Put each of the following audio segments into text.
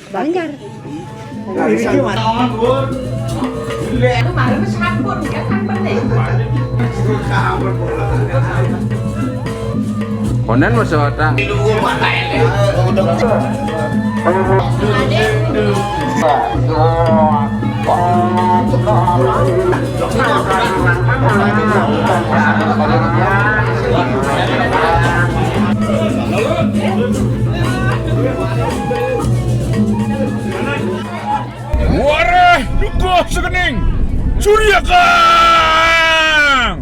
Banjar. Ini gimana? Kemarin sabun kan bener. Konen masih ada. Wareh, duko sekening, Surya Kang.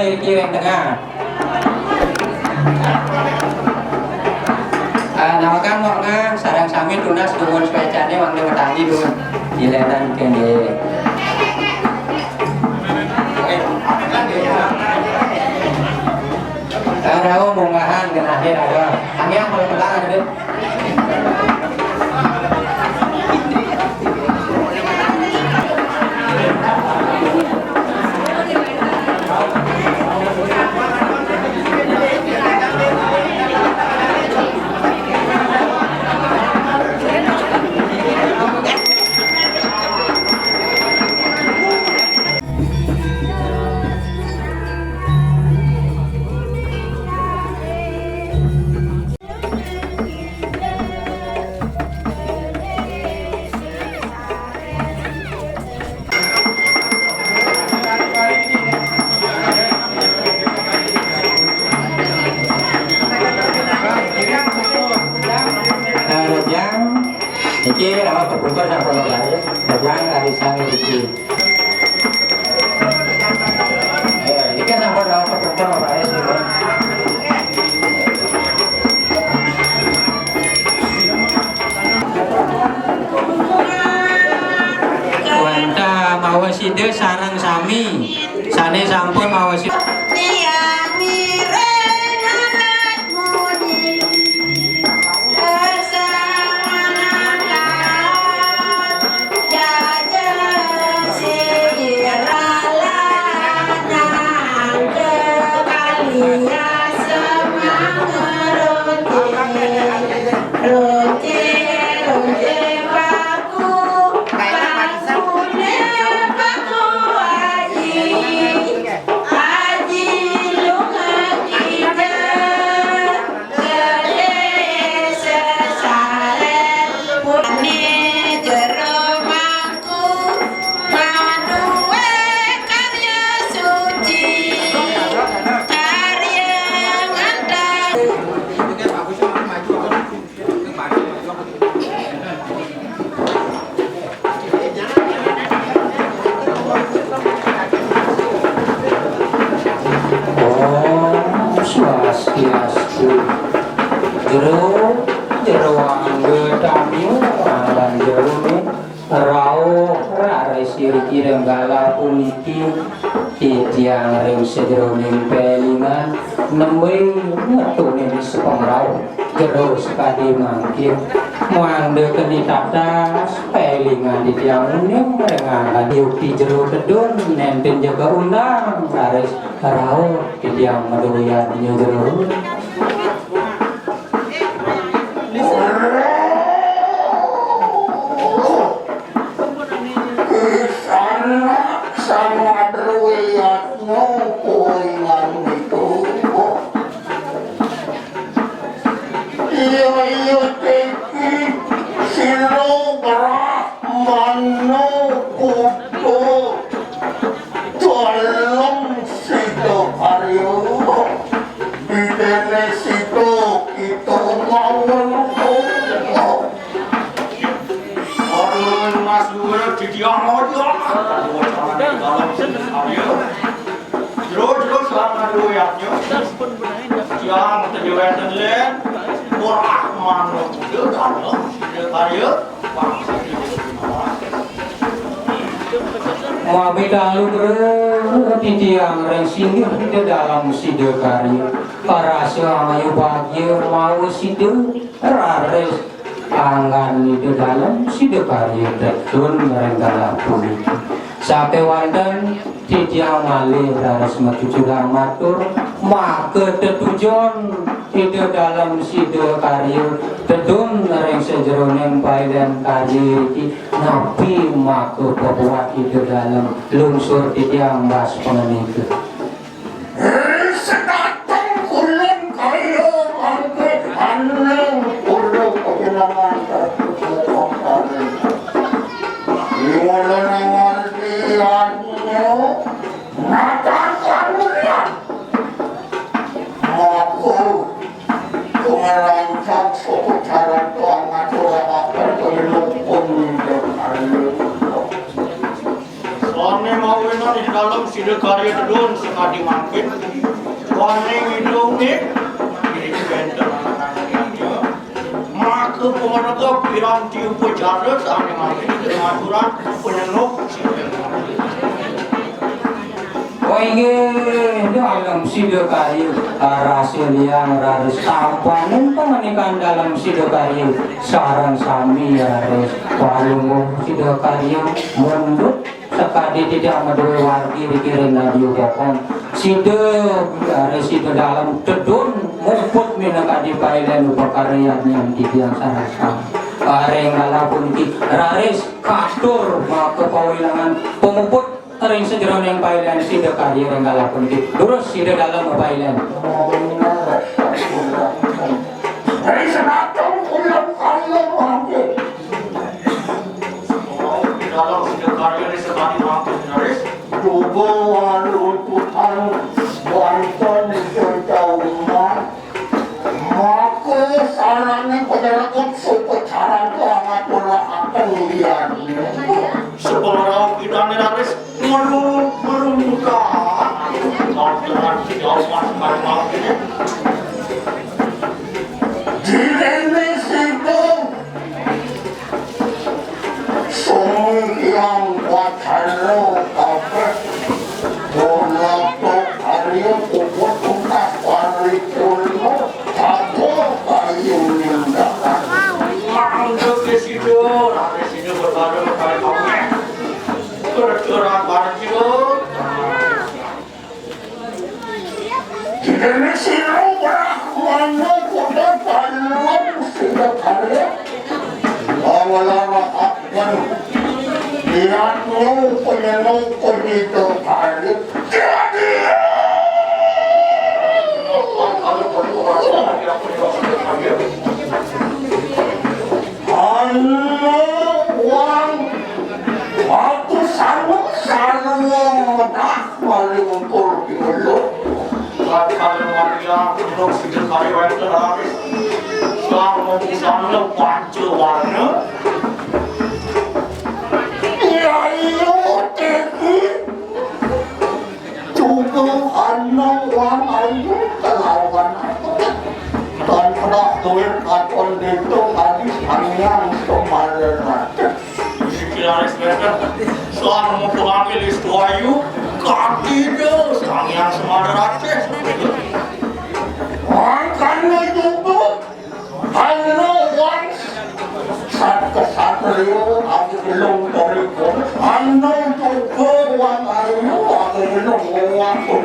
dari kiri yang tengah. Nawakan mau ngang sarang sami tunas dumun sepecane wang ngetangi dun diletan kene. Rawo mungahan genahe ada. Angya mulai petang ada. Iki nama kebuka sama lagi, jangan dari sang iki. Ini kan sama nama kebuka apa ya sih? Wanta mawaside sarang sami, sane sampun mawaside. Swastiastu jero anggetamu lan jero rauh raresi iki renggala puniki titiang ring sedroning pelingan nembe ngetune sepengrau jero sekadi mangkin muangde keni tatas pelingan titiang uning rengalan yuki jero kedun nenten jaga undang rares rauh titiang medoyan jero Mabitalu titiang ring singgih di dalam side karya parasa ayu bagya mau side rares angan di dalam side karya tetun renggala puniki sate wonten titiang malih rares matujudang matur maka tetujon di dalam side karya tetun ring sejeroning pailen karya iki nabi maka bahwa di dalam lungsur titiang bas pengenika sedatang kulun kayo angkit aneng ulo kehilangan tertutup iwala nangan liannya natakan lian maku kumelancang suku cara tuang ngaturang akan kelupun soalnya mau Karena di dalam sida karya dedun sekali mampir warning hidung ni ini benteng anak-anaknya maka pemerintah piranti upacara saat mampir dengan aturan penyeluk Oke, dalam sida karya rahasia yang harus tampanin pemanikan dalam sida karya sarang sami harus walung sida karya mundur sekali tidak medoi wargi dikirim radio bokong sida harus sida dalam tedun mumput minang di pailan upakarya yang tiang sarang sami areng alapun di raris kastur maka pawilangan pemumput Ring sejeron yang pailan sida karya yang galakun di lurus sida dalam pailan. Dari senatong ulang karya mampir di dalam sida karya ni sekali mampir naris tubuhan lututan wanton sejauhan maka salahnya penyerakut supacara pengaturlah akan lihat sebarang kita ni naris merungka Tuhan jauhan malam ini diri situ yang wacana apa Bonato karya kubur tuntas paripurna satu kayu nindakan Mangga ke situ nanti situ berbaru kali kamu bercurah barjo Dini siru berakmana kuda paling sudah karya Awal-awal akbar Lihatmu penyeluk itu kali Jadi Uang Waktu selalu dah paling untuk diuluk kalau Maria untuk sikit kali waktu habis selama misalnya pancu warna ya iyo teki juga anak wang ayu kelawan dan pada duit atau itu habis hanya kemarin sekiranya sebenarnya selama mau pengambil istu ayu kaki dia sang yang semadaratnya karena itu karena wan saat kesatria aku belum terikur karena juga wan ayu aku belum mengaku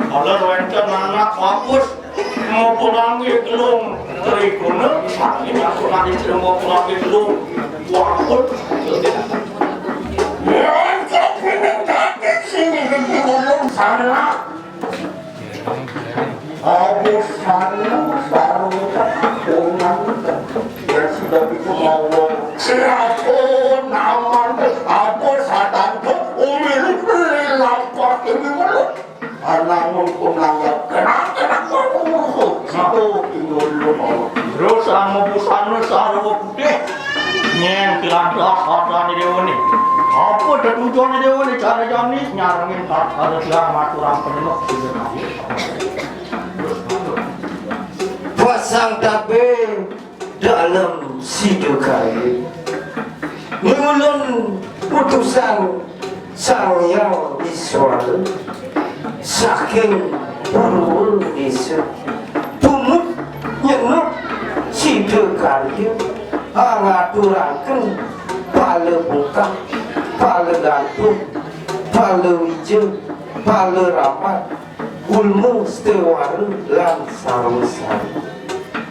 kalau rencana anak hapus mau pengambil belum terikur sang yang semadaratnya mau pengambil belum wakut sini belum sana aku sana baru dengan yang sudah itu mau siapapun naman aku sadar ke umil beli lapar ini mulut anak mumpung langgap kenapa itu tinggal terus sama busana sarwa putih nyeng kilantas harta ni dewa ni apa tujuan dia ni cara jam ni nyarangin ada siang maturan penuh pasang tabe dalam sidu kali mulun putusan sang yang disual saking burul disu tumut nyenuk sidu kali angaturakan pala buka pala gantung, pala hijau, pala rapat, ulmu setewaru lan sarusari.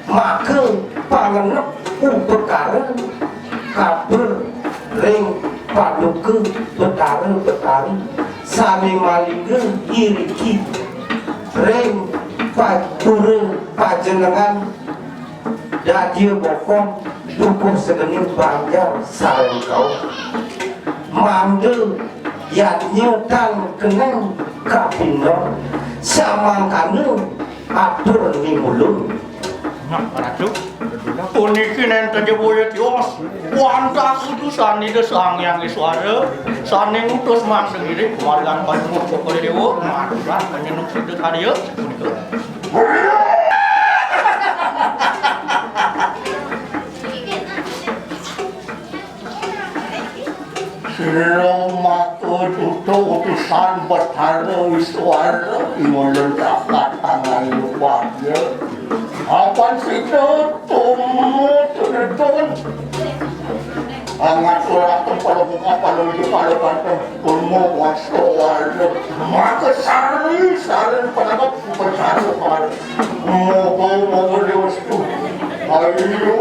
Maka pangenep upekara kaber ring paduke betara-betari sami malingge iriki ring pature pajenengan dadia bokong dukuh segening banjar sareng kau mandel yatnya tan keneng kapindo samangkane atur ni mulun nak ratu Puniki nenten jeboya tios. Wanta kudusan ide sang yang suara. Saning utus mandeng ide kemarin palung pokok dewa. Maduran kanyenuk situ karya. Selamat utusan Bathara Wiswara Imulun dapat tangan lupanya. Apan situ tumut angat surat kepala muka palu di palu kantong tumut waswara maka sari penangkap bersari palu mogo dewastu ayo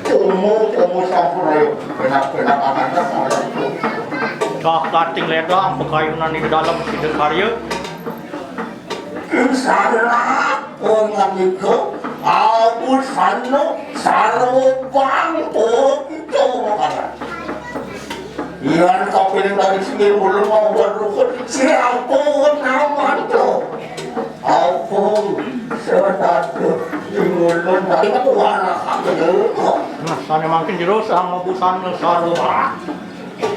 tumut sampurayo penak ananda Dah kating ledang pekayunan di dalam sider karya. InsyaAllah orang itu Abu Sano Sarobang itu makanya. Yang kau pilih dari sini belum mau berukut siapapun nama itu. Ampun sedatu dimulun dari ketuana kami. Nah, sana makin jero sama Abu Sano Sarobang.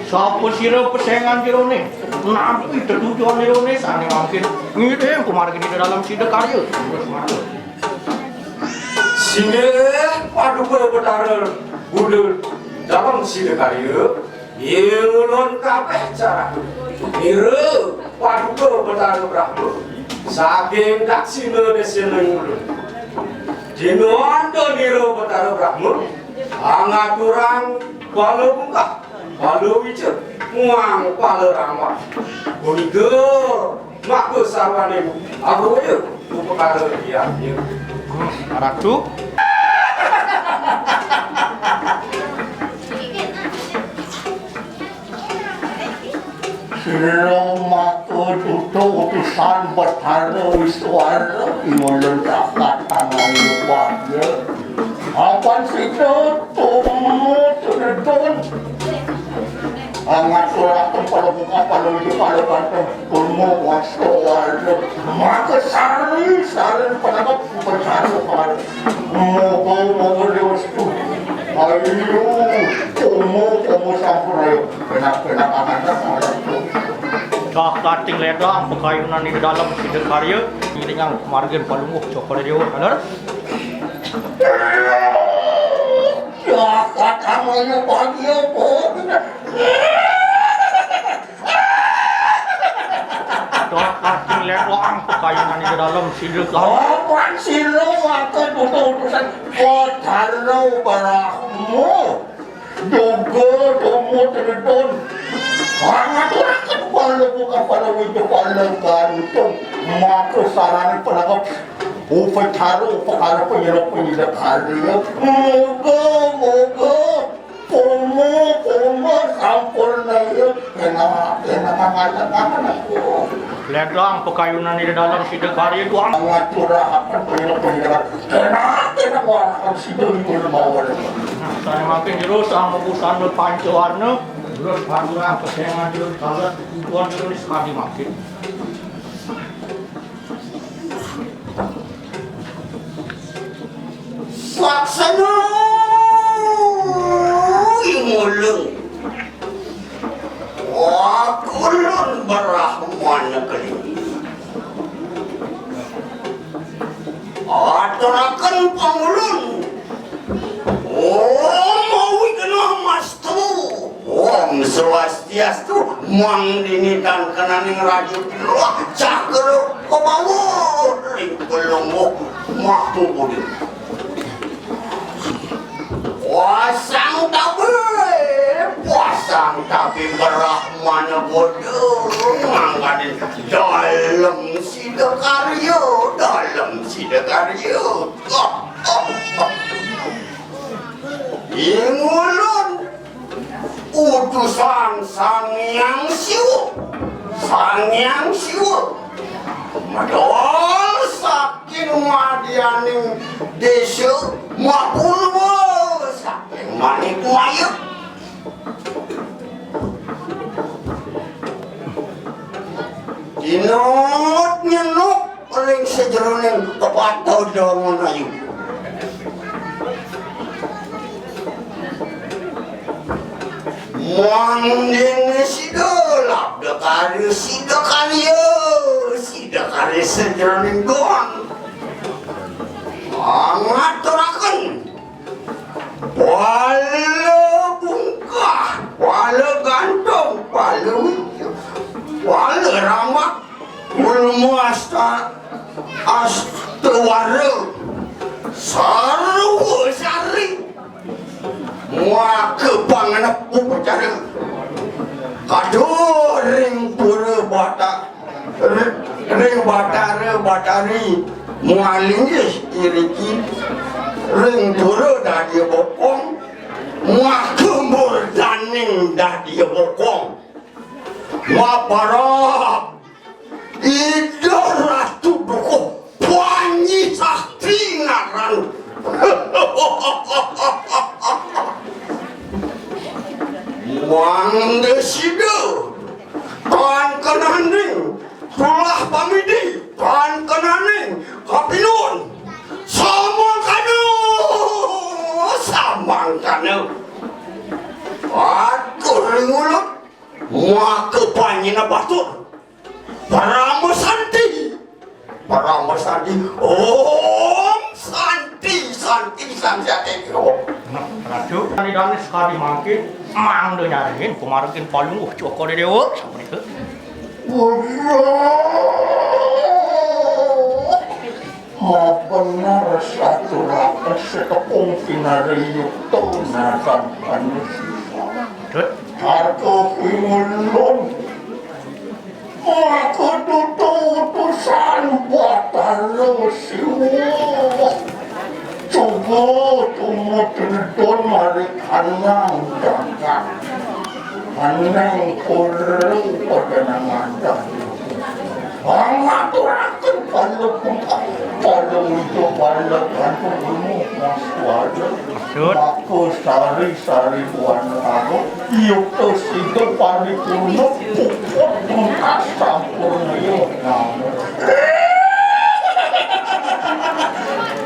Sapa sira pesengan jero ne? Nabi tujuan jero ne sane mungkin ngide yang kemarin di dalam sida karya. Sinde paduka betara budul dalam sida karya. Yeulun kabeh cara. Ira paduka betara Brahma. Saking daksina desene ulun. Dino ando niro betara Brahma. Angaturang bala bungkah. Walau bicara, muang pada ramah. Bonigo, mak besarwane, aku aja, lupa kata dia. Ratu. Selamat utusan Bathara Wiswara Imulun dapat tangan lupanya. Apan situ tumut angat surat kepala muka palu di palu kantong tumut waswara maka sari penangkap bersari palu mogo dewastu ayo tumut sampurayo penak ananda Dah kating ledang pekayunan di dalam sider karya. Ini yang kemarin palung cokor dewa benar. Ya katamanya pagi apa? Dah kating ledang pekayunan di dalam sider karya. Apaan sila maka utusan Bathara Brahma. Dogo terton. Hangat orang kepala buka pada wujud palang gantung maka saran penangkap upacara penyelak karya moga pomo sampurna ya kena kangen aku ledang pekayunan di dalam sider karya itu hangat curahan penyelak kena warna sider itu bawah saya makin jero sama busana pancawarna terus panjang kesengan jero kalau tuan jero sekali makin Saksana imulung wakulun Brahman negeri aturakan pangulun mau kenal mas tu Om Swastiastu mangdinitan kenaning raju cakro kebawa lingkulungmu maktu budi Puasang tapi Brahman bodoh mangganin dalam sida karya Ingulun utusan Sang Hyang Siwa madol saking madyaning desa Mapulwa saking manik mayuk dinut nyenuk ring sejeroning kepatau dongon ayu Mangding sidolap dekari sidekari sejeroning doang. Ngaturaken wala bungkah, wala gantong, wala ramak, ulmu astawara, sarwa sari, mua kepanganap upacara, kado ring pura bata, ring batari, mua linggis iriki, ring pura dah dia bokong, mua kembur daning dah dia bokong, mua parah, idol ratu dukuh, puanyi sakti ngaran. Wang desida, tuan kenaning, tulah pamidi, tuan kenaning, kapinun, samang kanu, aku ringulut, mua kepanyina batur, Parama Santi, Om Santi Santi. Ratu, ini dan sekali makin, mang do nyariin, kemarin paling cokor dewa, sama itu. Benar satu rapat setepung pinariu nasan manusia. Harga kimulun, aku tutusan buatan lusiwa. Coba cuma terdon mari kanang dagang, kanang kurang pada nama dagang. Mengaturakan kalau itu balik kantor ilmu maswada aku sari buana aku yuk itu paripurna pukul tuntas sampurna yuk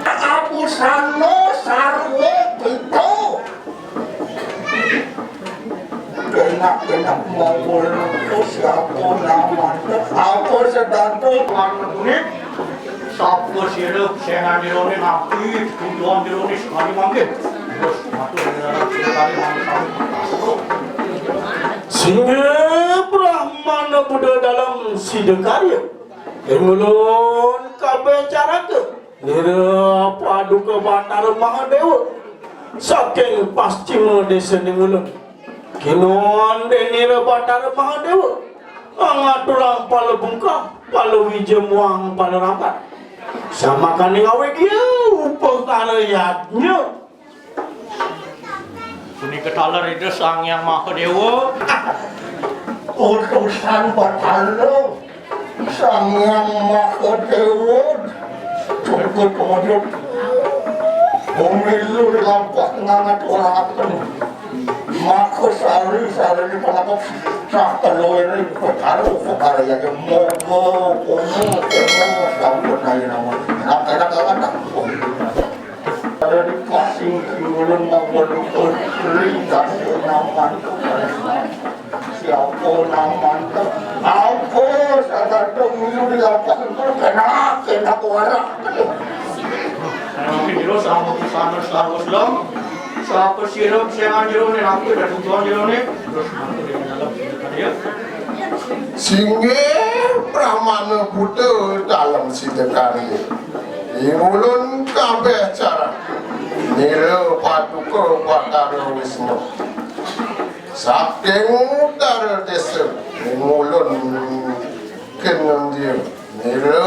aku sano sarwe itu kena mau siapa namanya aku sedang Menit, sapu sirup, sengan dironi napi, tujuan dironi sekali manggil. Terus, matu sekali manggil. Sehingga Brahmana Buddha dalam sidekarya Engulun kabeh carake nira paduka Batar Mahadewa saking paschima desa Engulun kinuan denira Batar Mahadewa angaturang pala bungka pala wijemuang pala rapat sama kaning awek dia upang tanayatnya Ini ketalar itu sang yang maha dewa. utusan Batara sang yang maha dewa cukup kemudian pemilu dilampah ngangat orang maka sari di pelakop sah telur ini perkara yang mogo sampun aja nama enak ada di kasing kiulun maupun sering dan naman siapa naman aku sadar pemilu dilampah kena kuara Mungkin dulu sama kisah Islam. Siapa sirup sengan jerone napi dan tujuan jerone terus mantu di dalam dia. Singge Brahmana Buddha dalam sidekari Ingulun kabeh cara nira paduka Batara Wisnu saking udara desa Ingulun kenang dia nira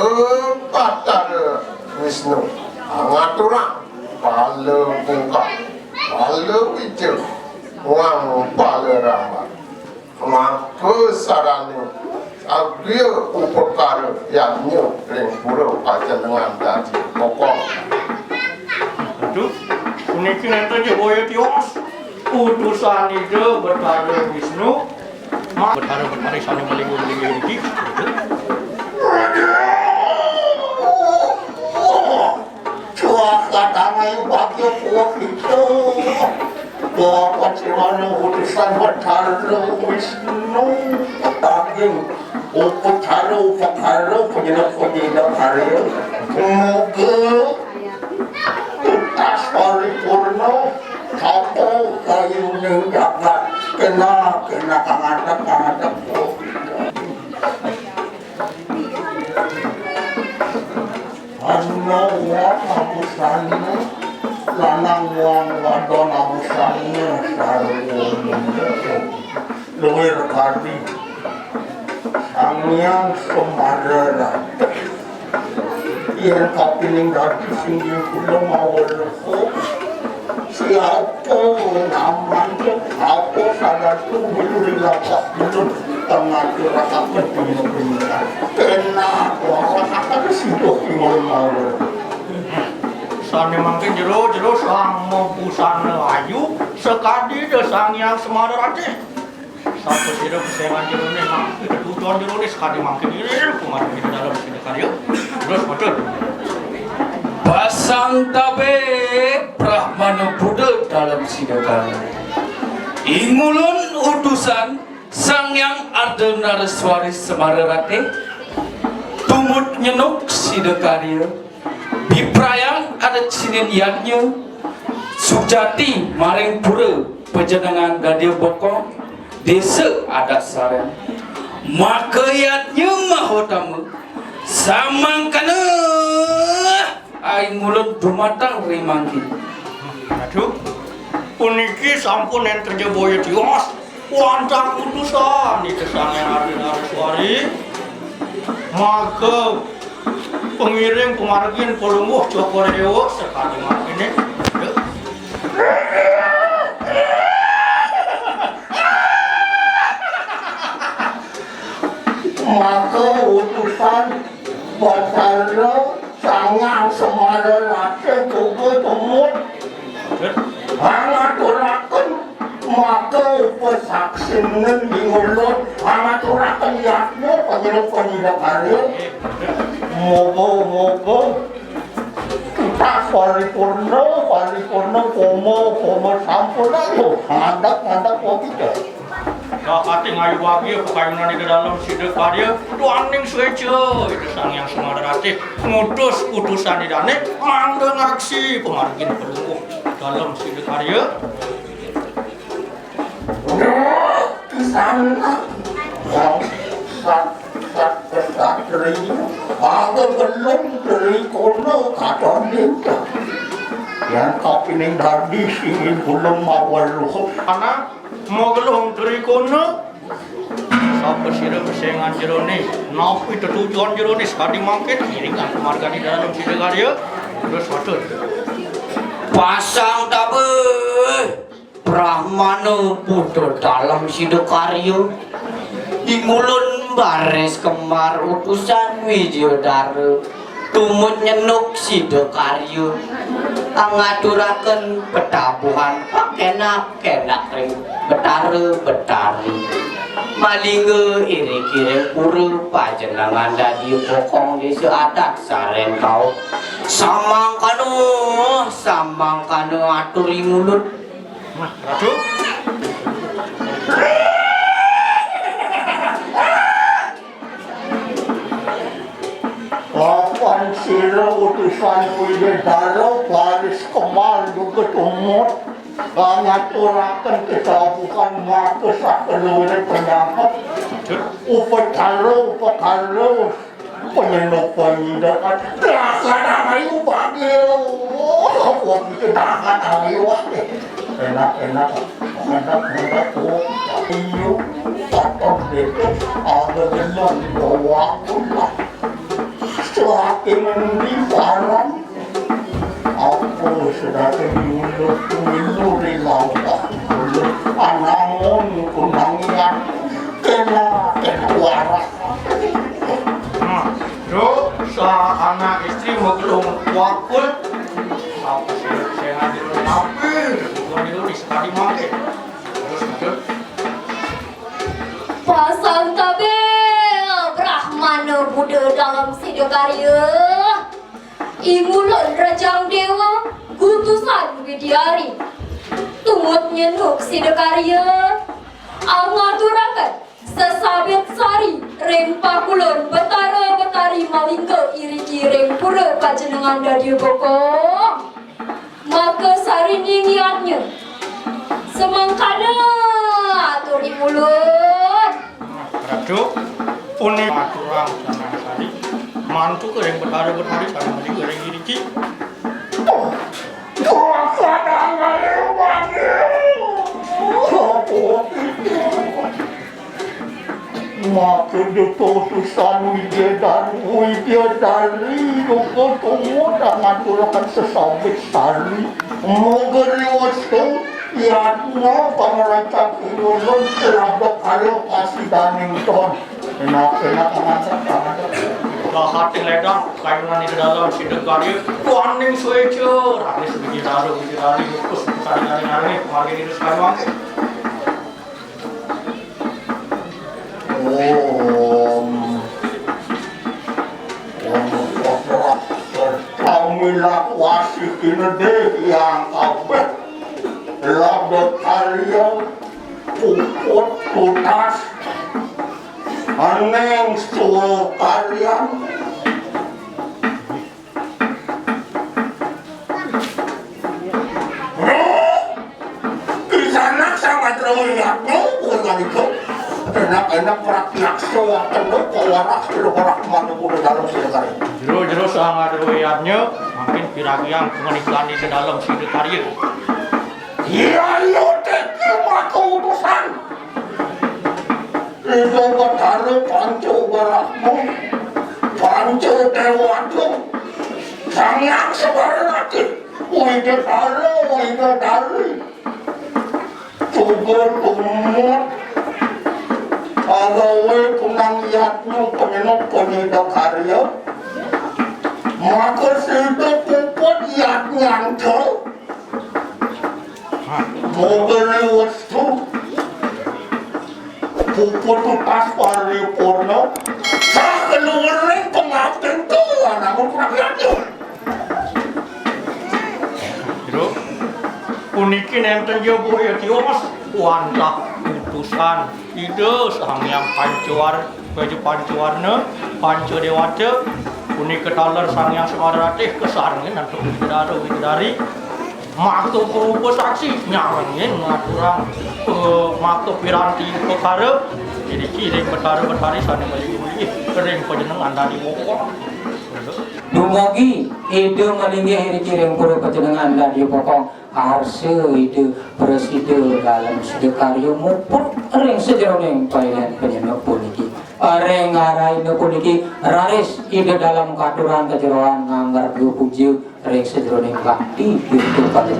Batara Wisnu angaturang pala bungka pala wija wang pala rama maka sarane agya upakara yaknya ring pura panjenengan dadi pokok Itu unikin ente je boyo tiwas utusan itu Bathara Wisnu Bathara sana melinggu iki cuaca tanah bagyo kuat itu Bapak Cimano utusan Betara Wisnu Daging Upakara penyedak Arya Moga Tutas paripurna Kapo kayu jagat Kena kangadak Anna wa abusana lanang wang wadon abusana sarung luwir kadi sangyang semarara yang kapining dati singgih kula mawalko siapa naman ako sadatu biluri lapak bilur tengah rasa penting-pentingan kena wakakan sidoh ingol mawal Sane mangke jero sang mempusana ayu sekadi de sang yang semarate. Satu sira kesengan jero ne nak tujuan jero ne sekadi mangke dire kumaha di dalam sini karya. Terus betul. Pasang tabe Brahmana Buddha dalam sidakan. Ingulun utusan Sang Yang Ardhanaraswari Semararate tumut nyenuk sidakarya. Biprayang ada cininiannya Sujati maring pura Pejenengan Gadia Bokong Desa adat Saren Makayatnya mahotama Samangkana Aing mulun dumatang rimangki Aduh, puniki sampun enten jeboya dios wantang utusan itu sang yang Ardhanaraswari maka pengiring pemargin pelungguh Joko Dewa sekali ini maka utusan Batara sangang semararate juga tumut hangaturaken maka pesaksinan dingulun hangaturaken yaknya penyedak karya moga kita paripurna pomo sampurna ngadak kopi deh Kakati ngayu wagi pekayunan di dalam sidak karya duaning suejo itu sang yang semarate ngutus utusan di dane mandeng aksi pemargin pelungguh dalam sidak karya di sana yang satri agak belum dari kono katon dita yang kapining dardi singin belum mawal anak mau gelung dari kono sapa sira kesengan jero ne napi tujuan jero ne sekali mangke iringan kemarga di dalam sidak karya terus betul Pasang tabe Brahmana Buddha dalam sidakarya Ingulun bares kemar utusan Wijodara tumut nyenuk sidakarya angaturaken petabuhan kenak ring betari malingge iri-kiring pura pajenengan dadi bokong desa adat Saren kau samangkano aturi mulut Ratu Lapan sira utusan Wijodara baris kemar juga tumut ngaturaken kesabukan maka sakeluwe penyakit upakara penyedak terasa ayu bagil aku kita ayu enak iyo tatap itu ada gelon bawa pula semakin di barang aku sudah milu di lautan anangun kunangian kena waras Bro, sa anak istri maglung wakul apa sih saya hadir napi bukan itu di sekali mangke terus betul Pasang tabe Brahmana Buddha dalam sidakarya Ingulun Rajang Dewa Gutusan Widyari tumutnya nuk sidakarya angaturakan sesabit sari reng pakulon betara-betari malingke iri reng pura kajenengan dadi bokong maka sari ningiatnya semangkana aturi mulut Raju unik aturang sana sari mantu ke yang betara-betari sana malingke reng iri Makin ditosusan widya dari Duko tunggu dan ngaturakan sesabit sari Mogeri wastu Yatnya pengerecak ilulun Selabok kalau kasih danington Enak-enak amat. hati ledang kayunan di dalam sidakarya kuaning suejo ranis bidari terus sari-sari mari di sekarang Kamilah wasih kinede yang kabeh labet karya puput tutas aneng suhu karya kisana sangat terlihatnya bukan itu enak-enak rakyat soal tenduk kawarak seluruh mana udah dalam sidakarya jero sangat doyannya makin piragian pengeniklan di dalam sidakarya ya yo teki maka utusan itu betara pancu berakmu pancu dewatu sangat sebarati wida dari tugur umur agawe kunang yatmu pengenok penida karya maka sido puput yat nyangkel mogeri wastu puput tutas paripurna sa keluaring pengabden tuan namun rakyatnya jero unikin enten yo boyo tiwas wantah utusan ide sang yang pancuar baju pancuarna pancu dewata unik ketaler sang yang semaratih kesarangin dan bidadari makto perupa saksi nyawangin ngaturang makto piranti perkara jadi kiring betara-betari sana balik kuliah kering penjenengan dari bokok Dumugi ide malingi hiri kiring pura kejenengan dari bokong arse ide preside dalam sidakarya mupur ring sejeroning pailan penyenek puniki ring ngarai puniki raris ide dalam katuran kejeroan nganggar puji ring sejeroning bakti itu pada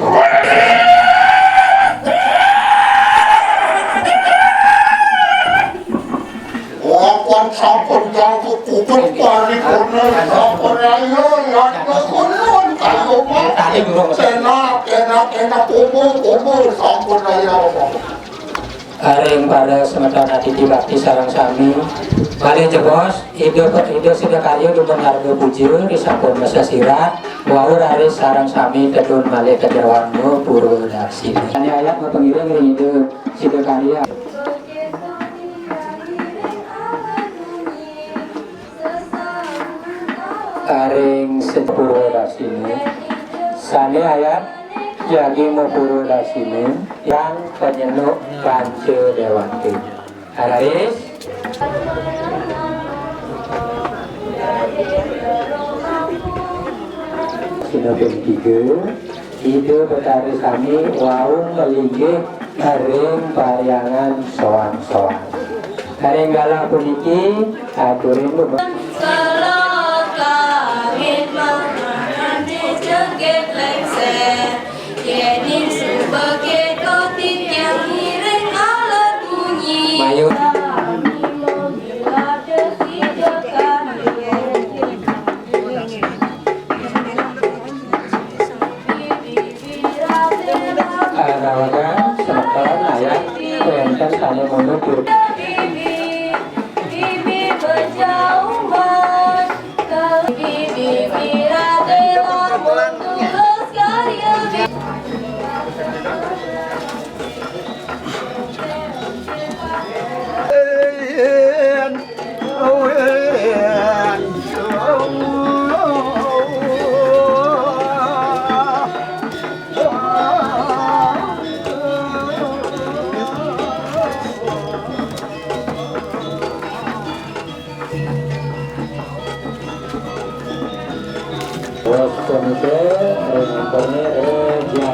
Wakon sampun jangkut puput paripurna sampun ayo yatnya kunun kayo mo enak umur sampun ayo Aring pada sementara titi bakti sarang sami Bali jebos ide sidakarya duman harga puji risapun masa sirat wau raris sarang sami kedun male kejerwanmu puru daksi ini ayat pengiring ring ide sidakarya Aring sepuro dasini sani ayat jagi mupuro dasini yang penyenuk pancu dewanti Aris Sinopin 3 ide betari sami waung melinggih aring pariangan soang-soang aring galah puniki aturin Mayu Arawagan sementara ayat Wenten kami menutur Bibi berjauhan Bibi rela mentugas karya Bos komite nomornya Reja.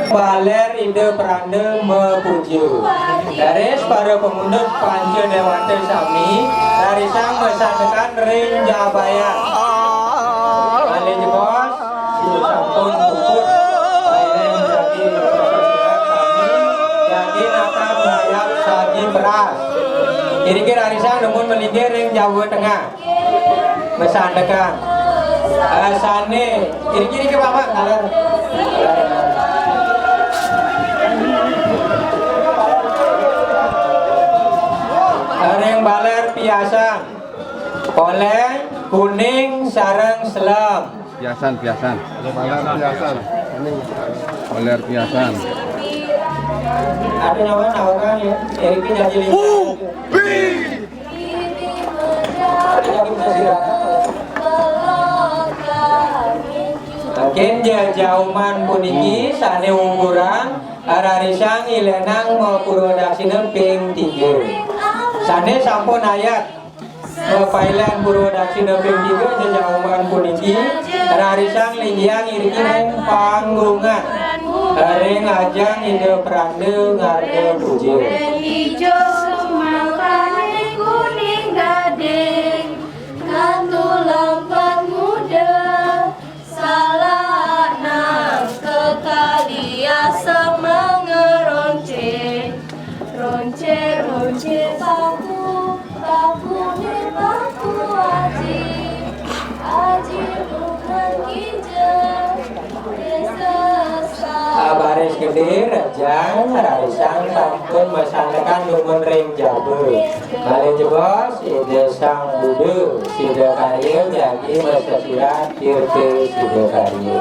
Baler ide perande mepuju dari para pemuda panca dewata sami dari sang mesanekan ring jabaya balik bos sampun puput bayan jadi jadi nata bayar saji beras kira-kira hari sang namun melingkir ring Jawa Tengah mesanekan sane kira-kira ke bapak kaler Ring baler piasan, oleh kuning sarang selam. Piasan. Baler piasan. Ada nama kan ya? Ini jadi Mungkin jauman puniki sane ungguran ararisang ilenang mau purwadaksina ping 3. Sane sampun ayat Pailan Purwadaksina ping 3 jauman puniki ararisang lingyang iriking panggungan ring ajang ide prande ngarde puji Hijau semakane kuning gading Kantulang pemuda Salah nang kekali asa mengeronce Ronce Paku ni paku Aji bukan kijang Baris gede rajang rarisang sampun masyarakat numun ring jabu kali jebos ide sang budu sida karya jadi masasirat tirte sida karya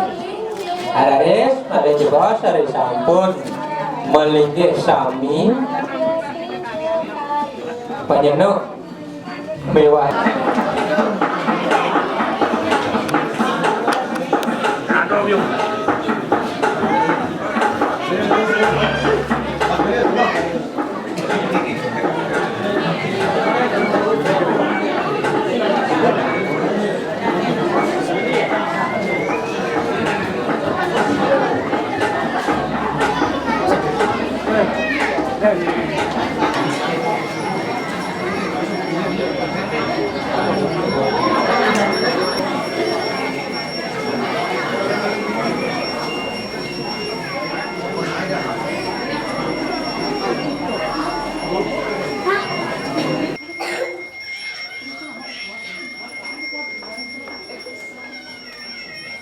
araris kali jebos hari sampun melinggih sami penyenuk mewah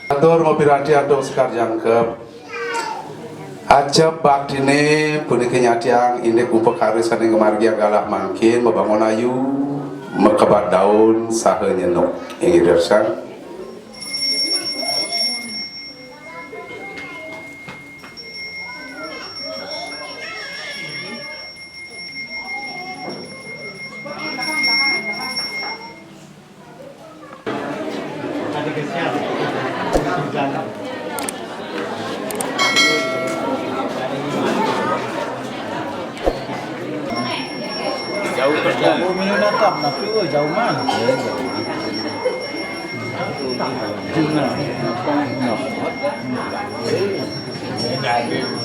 Atur mopiradi adong sekar jangkep Ajab baktine puniki nyatiang indek upekari saning kemargi galah mangkin membangun ayu mekebat daun sahe nyenuk ingi dersan Jauh kerja. Minum datang, tapi jauh mana?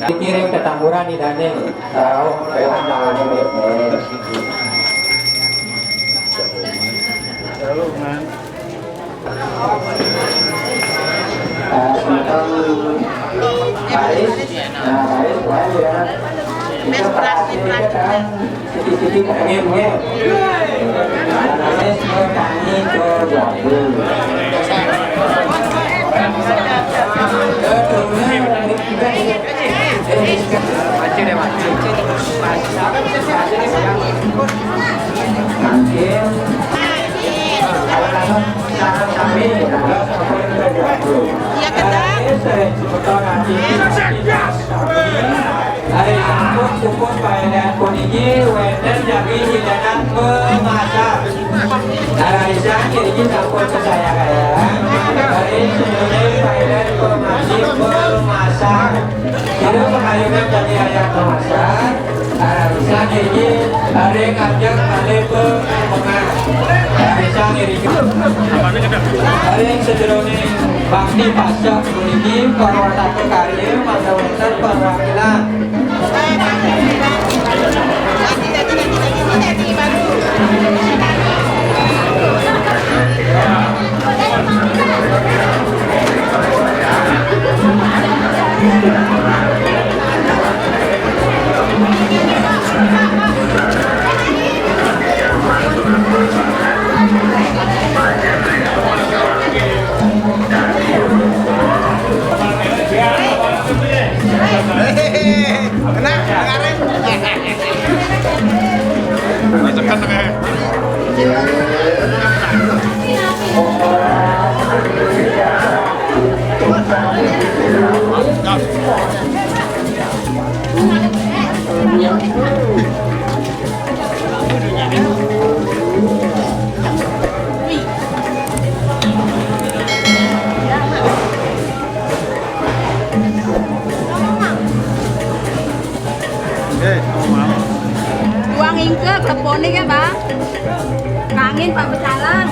Dikirim ke Tamburan di Dane. Tahu lewat jalan ini. Baris, baris boleh ya. Itu perhatikan sedikit angin ya. Baris ke kami ke Bandung. Maju deh maju. Hari cukup bayan kunigi weden jadi hidangan memasak. Hari ini campur saya kaya. Hari ini bayan pemasak memasak. Itu pengayunan jadi ayam memasak. Hari ini hari kajang hari pemenang. Hari sederhana bakti pasca kunigi perwakilan karya mandawatan perwakilan. Tuangin ke kebun ini ya, Bang. Kangin Pak Besalang.